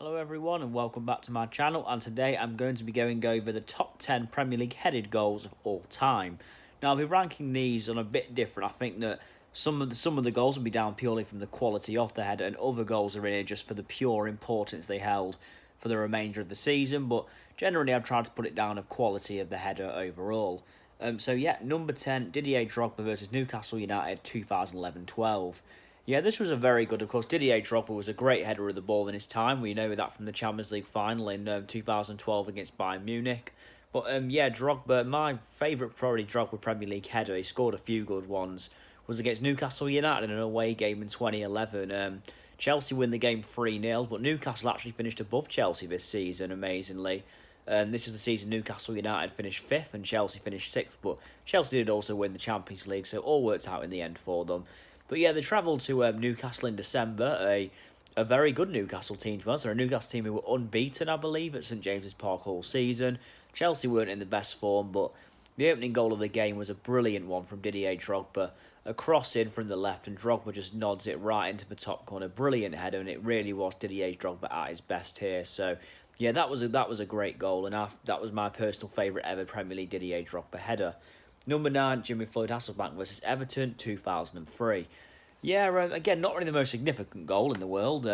Hello everyone and welcome back to my channel, and today I'm going to be going over the top 10 Premier League headed goals of all time. Now I'll be ranking these on a bit different. I think that some of the goals will be down purely from the quality of the header, and other goals are in here just for the pure importance they held for the remainder of the season, but generally I've tried to put it down of quality of the header overall. Number 10, Didier Drogba versus Newcastle United 2011-12. Yeah, this was a very good, of course, Didier Drogba was a great header of the ball in his time. We know that from the Champions League final in 2012 against Bayern Munich. But Drogba, my favourite probably Drogba Premier League header, he scored a few good ones, was against Newcastle United in an away game in 2011. Chelsea win the game 3-0, but Newcastle actually finished above Chelsea this season, amazingly. This is the season Newcastle United finished 5th and Chelsea finished 6th, but Chelsea did also win the Champions League, so it all worked out in the end for them. But yeah, they travelled to Newcastle in December, a very good Newcastle team to us. They're a Newcastle team who were unbeaten, I believe, at St James's Park all season. Chelsea weren't in the best form, but the opening goal of the game was a brilliant one from Didier Drogba. A cross in from the left, and Drogba just nods it right into the top corner. Brilliant header, and it really was Didier Drogba at his best here. So yeah, that was a great goal, and that was my personal favourite ever Premier League Didier Drogba header. Number 9, Jimmy Floyd Hasselbaink versus Everton, 2003. Again, not really the most significant goal in the world.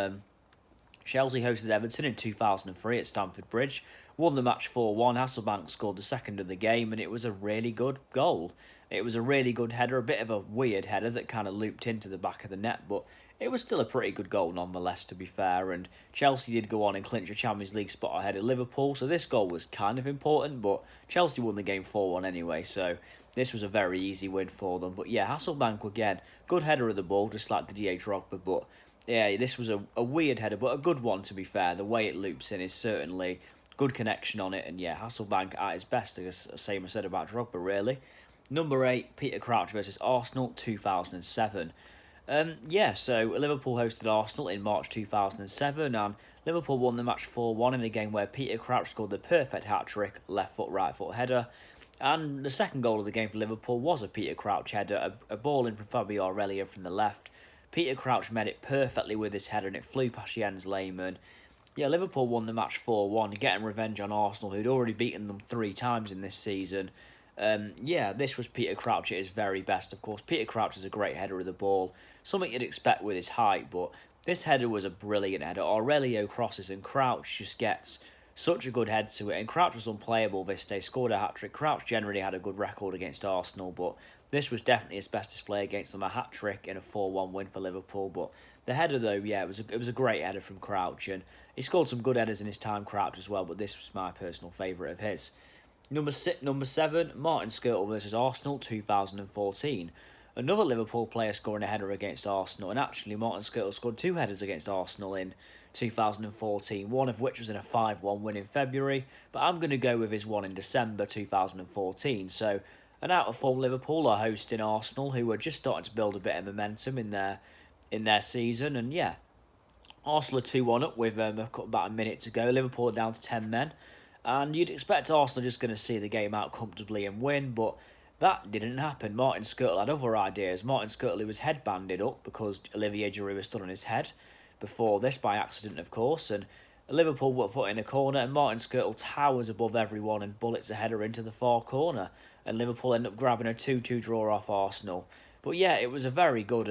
Chelsea hosted Everton in 2003 at Stamford Bridge, won the match 4-1. Hasselbaink scored the second of the game, and it was a really good goal. It was a really good header, a bit of a weird header that kind of looped into the back of the net, but it was still a pretty good goal nonetheless, to be fair. And Chelsea did go on and clinch a Champions League spot ahead of Liverpool, so this goal was kind of important, but Chelsea won the game 4-1 anyway, so this was a very easy win for them. But yeah, Hasselbaink again, good header of the ball, just like Didier Drogba. But yeah, this was a weird header, but a good one to be fair. The way it loops in is certainly good connection on it. And yeah, Hasselbaink at his best, I guess, same I said about Drogba really. Number 8, Peter Crouch versus Arsenal 2007. So Liverpool hosted Arsenal in March 2007, and Liverpool won the match 4-1 in a game where Peter Crouch scored the perfect hat-trick, left foot, right foot header. And the second goal of the game for Liverpool was a Peter Crouch header, a ball in from Fabio Aurelio from the left. Peter Crouch met it perfectly with his header, and it flew past Jens Lehmann. Yeah, Liverpool won the match 4-1, getting revenge on Arsenal, who'd already beaten them 3 times in this season. This was Peter Crouch at his very best. Of course, Peter Crouch is a great header of the ball, something you'd expect with his height, but this header was a brilliant header. Aurelio crosses and Crouch just gets such a good head to it, and Crouch was unplayable this day, scored a hat-trick. Crouch generally had a good record against Arsenal, but this was definitely his best display against them, a hat-trick in a 4-1 win for Liverpool. But the header, though, yeah, it was a great header from Crouch, and he scored some good headers in his time, Crouch, as well, but this was my personal favourite of his. Number 7, Martin Skrtel versus Arsenal, 2014. Another Liverpool player scoring a header against Arsenal, and actually Martin Skrtel scored 2 headers against Arsenal in 2014, one of which was in a 5-1 win in February, but I'm going to go with his one in December 2014. So an out-of-form Liverpool are hosting Arsenal, who are just starting to build a bit of momentum in their season, and yeah, Arsenal are 2-1 up with about a minute to go. Liverpool are down to 10 men, and you'd expect Arsenal just going to see the game out comfortably and win, but that didn't happen. Martin Skrtel had other ideas. Martin Skrtel, was head-banded up because Olivier Giroud was stood on his head before this, by accident, of course, and Liverpool were put in a corner, and Martin Skrtel towers above everyone and bullets a header into the far corner, and Liverpool end up grabbing a 2-2 draw off Arsenal. But yeah, it was a very good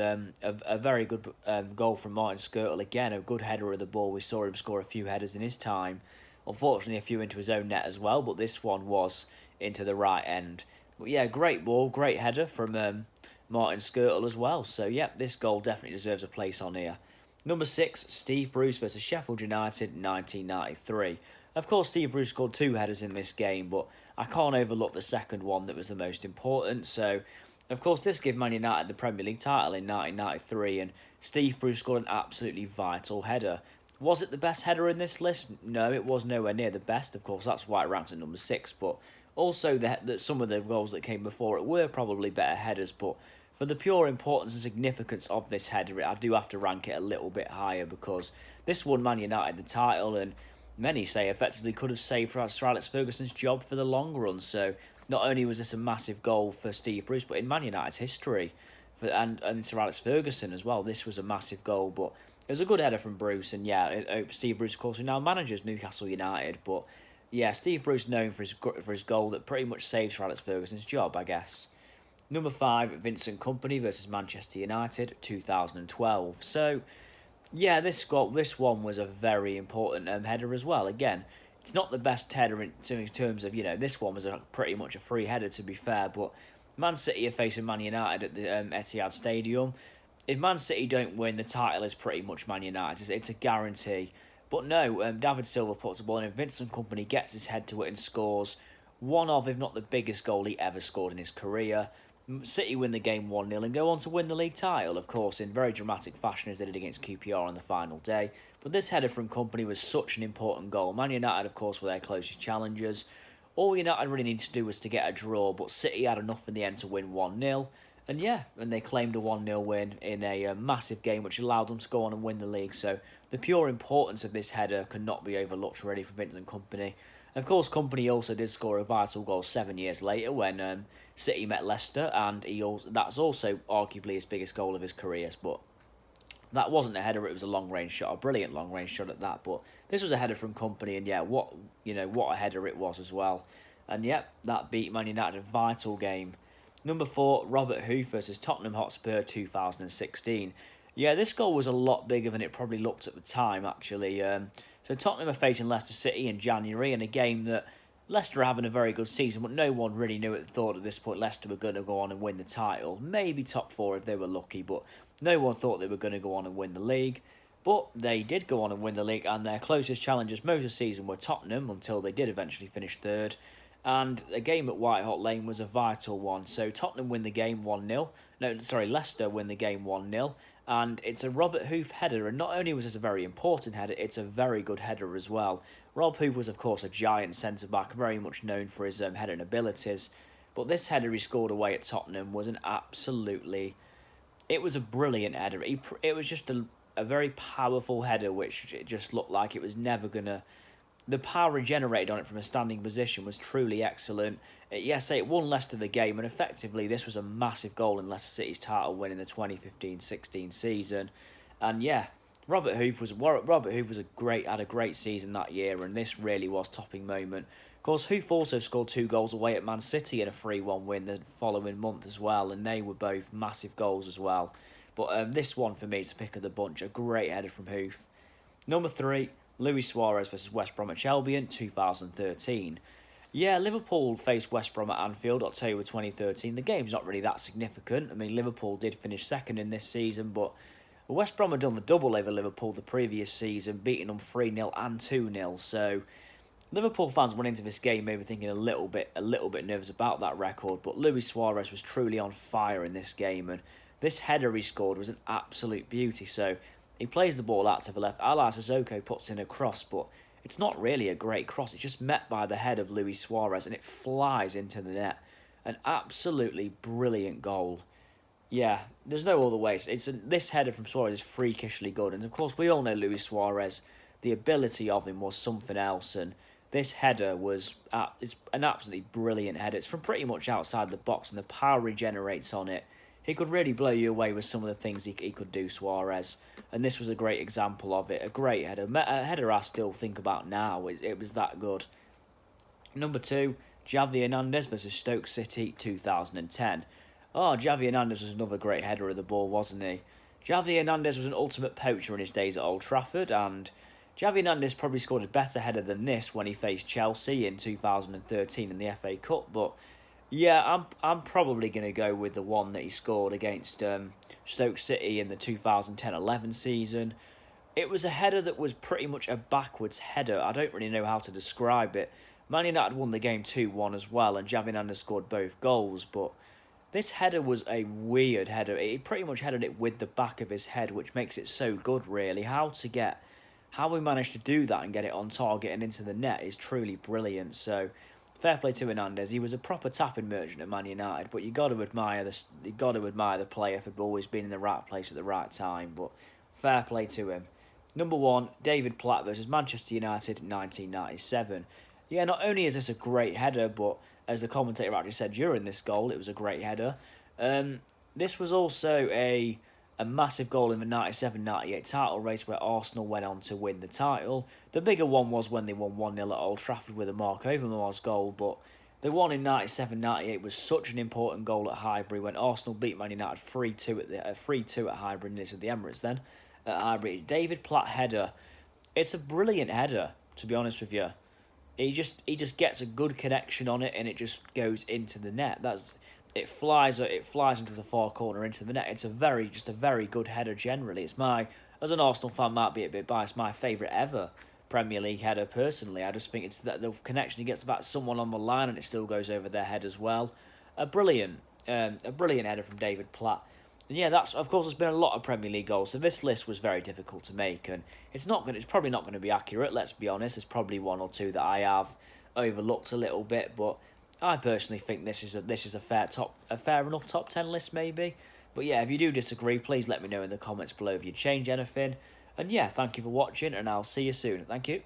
goal from Martin Skrtel. Again, a good header of the ball. We saw him score a few headers in his time. Unfortunately, a few into his own net as well, but this one was into the right end. But yeah, great ball, great header from Martin Skrtel as well. So yeah, this goal definitely deserves a place on here. Number 6, Steve Bruce versus Sheffield United, 1993. Of course, Steve Bruce scored 2 headers in this game, but I can't overlook the second one that was the most important. So, of course, this gave Man United the Premier League title in 1993, and Steve Bruce scored an absolutely vital header. Was it the best header in this list? No, it was nowhere near the best. Of course, that's why it ranked at number 6, but also that some of the goals that came before it were probably better headers, but for the pure importance and significance of this header, I do have to rank it a little bit higher because this won Man United the title, and many say effectively could have saved Sir Alex Ferguson's job for the long run. So not only was this a massive goal for Steve Bruce, but in Man United's history, and Sir Alex Ferguson as well, this was a massive goal. But It was a good header from Bruce, and yeah, Steve Bruce, of course, who now manages Newcastle United, but yeah, Steve Bruce known for his goal that pretty much saves for Alex Ferguson's job, I guess. Number 5, Vincent Company versus Manchester United, 2012. So yeah, this one was a very important header as well. Again, it's not the best header in terms of, this one was pretty much a free header, to be fair, but Man City are facing Man United at the Etihad Stadium. If Man City don't win, the title is pretty much Man United. It's a guarantee. But no, David Silva puts the ball in, and Vincent Company gets his head to it and scores one of, if not the biggest goal he ever scored in his career. City win the game 1-0 and go on to win the league title, of course, in very dramatic fashion as they did against QPR on the final day. But this header from Company was such an important goal. Man United, of course, were their closest challengers. All United really needed to do was to get a draw, but City had enough in the end to win 1-0. And yeah, and they claimed a 1-0 win in a massive game, which allowed them to go on and win the league. So the pure importance of this header cannot be overlooked really for Vincent Company. Of course, Company also did score a vital goal 7 years later when City met Leicester, and that's also arguably his biggest goal of his career. But that wasn't a header; it was a long-range shot, a brilliant long-range shot at that. But this was a header from Company, and yeah, what a header it was as well. And yep, that beat Man United, a vital game. Number 4, Robert Huth versus Tottenham Hotspur, 2016. Yeah, this goal was a lot bigger than it probably looked at the time, actually. So Tottenham are facing Leicester City in January in a game that Leicester are having a very good season, but no one really thought at this point Leicester were going to go on and win the title. Maybe top 4 if they were lucky, but no one thought they were going to go on and win the league. But they did go on and win the league, and their closest challengers most of the season were Tottenham until they did eventually finish 3rd. And the game at White Hart Lane was a vital one. So Tottenham win the game 1-0. Leicester win the game 1-0. And it's a Robert Huth header, and not only was this a very important header, it's a very good header as well. Rob Huth was, of course, a giant centre-back, very much known for his heading abilities. But this header he scored away at Tottenham was it was a brilliant header. It was just a very powerful header, which it just looked like it was never going to... The power generated on it from a standing position was truly excellent. Yes, it won Leicester the game, and effectively this was a massive goal in Leicester City's title win in the 2015-16 season. And yeah, Robert Huth had a great season that year, and this really was topping moment. Of course, Huth also scored 2 goals away at Man City in a 3-1 win the following month as well, and they were both massive goals as well. But this one for me is the pick of the bunch, a great header from Huth. Number 3. Luis Suarez versus West Bromwich Albion, 2013. Yeah, Liverpool faced West Brom at Anfield, October 2013. The game's not really that significant. I mean, Liverpool did finish 2nd in this season, but West Brom had done the double over Liverpool the previous season, beating them 3-0 and 2-0. So Liverpool fans went into this game maybe thinking a little bit nervous about that record, but Luis Suarez was truly on fire in this game, and this header he scored was an absolute beauty. So he plays the ball out to the left. Ala Sissoko puts in a cross, but it's not really a great cross. It's just met by the head of Luis Suarez, and it flies into the net. An absolutely brilliant goal. Yeah, there's no other way. This header from Suarez is freakishly good. And of course, we all know Luis Suarez. The ability of him was something else. And this header it's an absolutely brilliant header. It's from pretty much outside the box, and the power he generates on it. He could really blow you away with some of the things he could do, Suarez. And this was a great example of it. A great header. A header I still think about now. It was that good. Number 2, Javi Hernandez versus Stoke City, 2010. Oh, Javi Hernandez was another great header of the ball, wasn't he? Javi Hernandez was an ultimate poacher in his days at Old Trafford, and Javi Hernandez probably scored a better header than this when he faced Chelsea in 2013 in the FA Cup, but yeah, I'm probably going to go with the one that he scored against Stoke City in the 2010-11 season. It was a header that was pretty much a backwards header. I don't really know how to describe it. Man United won the game 2-1 as well, and Javi Hernandez scored both goals, but this header was a weird header. He pretty much headed it with the back of his head, which makes it so good, really. How we managed to do that and get it on target and into the net is truly brilliant. So fair play to Hernandez. He was a proper tapping merchant at Man United, but you got to admire the player for always being in the right place at the right time. But fair play to him. Number 1, David Platt versus Manchester United, 1997. Yeah, not only is this a great header, but as the commentator actually said during this goal, it was a great header. This was also a a massive goal in the 97-98 title race where Arsenal went on to win the title. The bigger one was when they won 1-0 at Old Trafford with a Mark Overmars goal, but the one in 97-98 was such an important goal at Highbury when Arsenal beat Man United 3-2 at Highbury, and it's at the Emirates then. At Highbury, David Platt header. It's a brilliant header, to be honest with you. He just gets a good connection on it, and it just goes into the net. It flies into the far corner into the net. It's a very good header generally. It's as an Arsenal fan, might be a bit biased, my favourite ever Premier League header personally. I just think it's that the connection he gets about someone on the line and it still goes over their head as well. A brilliant header from David Platt. And yeah, of course there's been a lot of Premier League goals, so this list was very difficult to make, and it's probably not going to be accurate. Let's be honest. There's probably one or two that I have overlooked a little bit, but I personally think this is a fair enough top 10 list maybe. But yeah, if you do disagree, please let me know in the comments below if you change anything. And yeah, thank you for watching, and I'll see you soon. Thank you.